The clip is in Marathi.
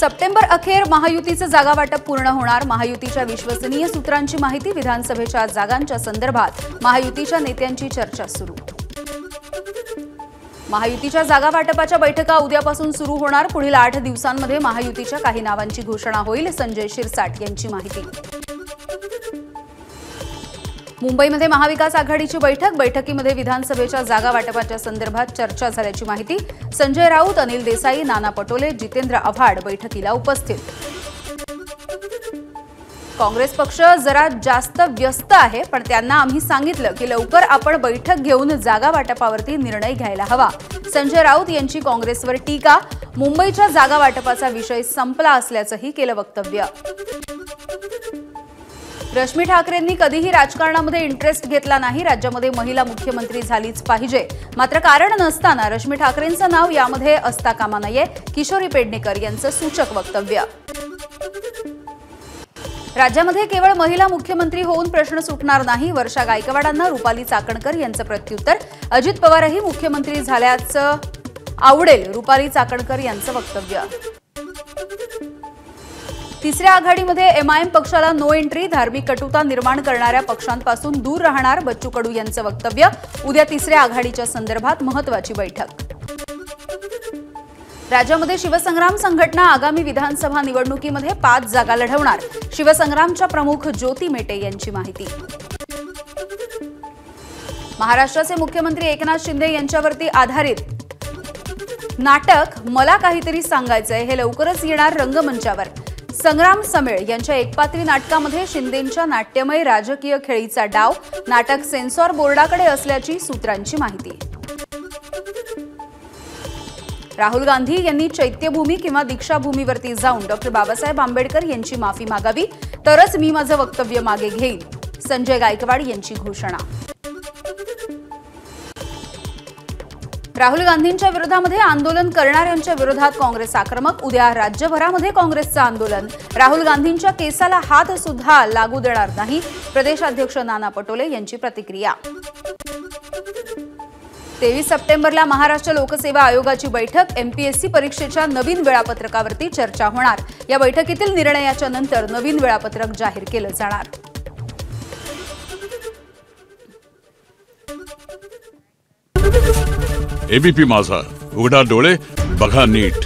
सप्टेंबर अखेर महायुतीचे जागा वाटप पूर्ण होणार। महायुतीच्या विश्वसनीय सूत्रांची माहिती। विधानसभेच्या जागांच्या संदर्भात महायुतीच्या नेत्यांची चर्चा सुरू। महायुतीच्या जागा वाटपाच्या बैठका उद्यापासून सुरू होणार। पुढील 8 दिवसांमध्ये महायुतीच्या काही नावांची घोषणा होईल। संजय शिरसाट यांची माहिती। मुंबईमध्ये महाविकास आघाडीची बैठकीमध्ये विधानसभेच्या जागा वाटपाच्या संदर्भात चर्चा झाल्याची माहिती। संजय राऊत, अनिल देसाई, नाना पटोले, जितेंद्र आव्हाड बैठकीला उपस्थित। काँग्रेस पक्ष जरा जास्त व्यस्त आहे, पण त्यांना आम्ही सांगितलं की लवकर आपण बैठक घेऊन जागा वाटपावरती निर्णय घ्यायला हवा। संजय राऊत यांची काँग्रेसवर टीका। मुंबईच्या जागा वाटपाचा विषय संपला असल्याचंही केलं वक्तव्य। रश्मी ठाकरेंनी कधीही राजकारणामध्ये इंटरेस्ट घेतला नाही। राज्यामध्ये महिला मुख्यमंत्री झालीच पाहिजे, मात्र कारण नसताना रश्मी ठाकरेंचं नाव यामध्ये असता कामा नये। किशोरी पेडणेकर यांचं सूचक वक्तव्य। राज्यामध्ये केवळ महिला मुख्यमंत्री होऊन प्रश्न सुटणार नाही। वर्षा गायकवाडांना रुपाली चाकणकर यांचं प्रत्युत्तर। अजित पवारही मुख्यमंत्री झाल्याचं आवडेल, रुपाली चाकणकर यांचं वक्तव्य। तिसऱ्या आघाडीमध्ये एमआयएम पक्षाला नो एंट्री। धार्मिक कटुता निर्माण करणाऱ्या पक्षांपासून दूर राहणार, बच्चू कडू यांचं वक्तव्य। उद्या तिसऱ्या आघाडीच्या संदर्भात महत्त्वाची बैठक। राज्यामध्ये शिवसंग्राम संघटना आगामी विधानसभा निवडणुकीमध्ये 5 जागा लढवणार। शिवसंग्रामच्या प्रमुख ज्योती मेटे यांची माहिती। महाराष्ट्राचे मुख्यमंत्री एकनाथ शिंदे यांच्यावरती आधारित नाटक मला काहीतरी सांगायचंय हे लवकरच येणार रंगमंचावर। संग्राम समेळ यांच्या एकपात्री नाटकामध्ये शिंदेंच्या नाट्यमय राजकीय खेळीचा डाव। नाटक सेन्सॉर बोर्डाकडे असल्याची सूत्रांची माहिती। राहुल गांधी यांनी चैत्यभूमी किंवा दीक्षाभूमीवरती जाऊन डॉ. बाबासाहेब आंबेडकर यांची माफी मागावी, तरच मी माझं वक्तव्य मागे घेईन। संजय गायकवाड यांची घोषणा। राहुल गांधींच्या विरोधामध्ये आंदोलन करणाऱ्यांच्या विरोधात काँग्रेस आक्रमक। उद्या राज्यभरामध्ये काँग्रेसचं आंदोलन। राहुल गांधींच्या केसाला हात सुद्धा लागू देणार नाही, प्रदेशाध्यक्ष नाना पटोले यांची प्रतिक्रिया। 23 सप्टेंबरला महाराष्ट्र लोकसेवा आयोगाची बैठक। एमपीएससी परीक्षेच्या नवीन वेळापत्रकावरती चर्चा होणार। या बैठकीतील निर्णयाच्या नंतर नवीन वेळापत्रक जाहीर केलं जाणार। एबीपी माझा, उघडा डोळे बघा नीट।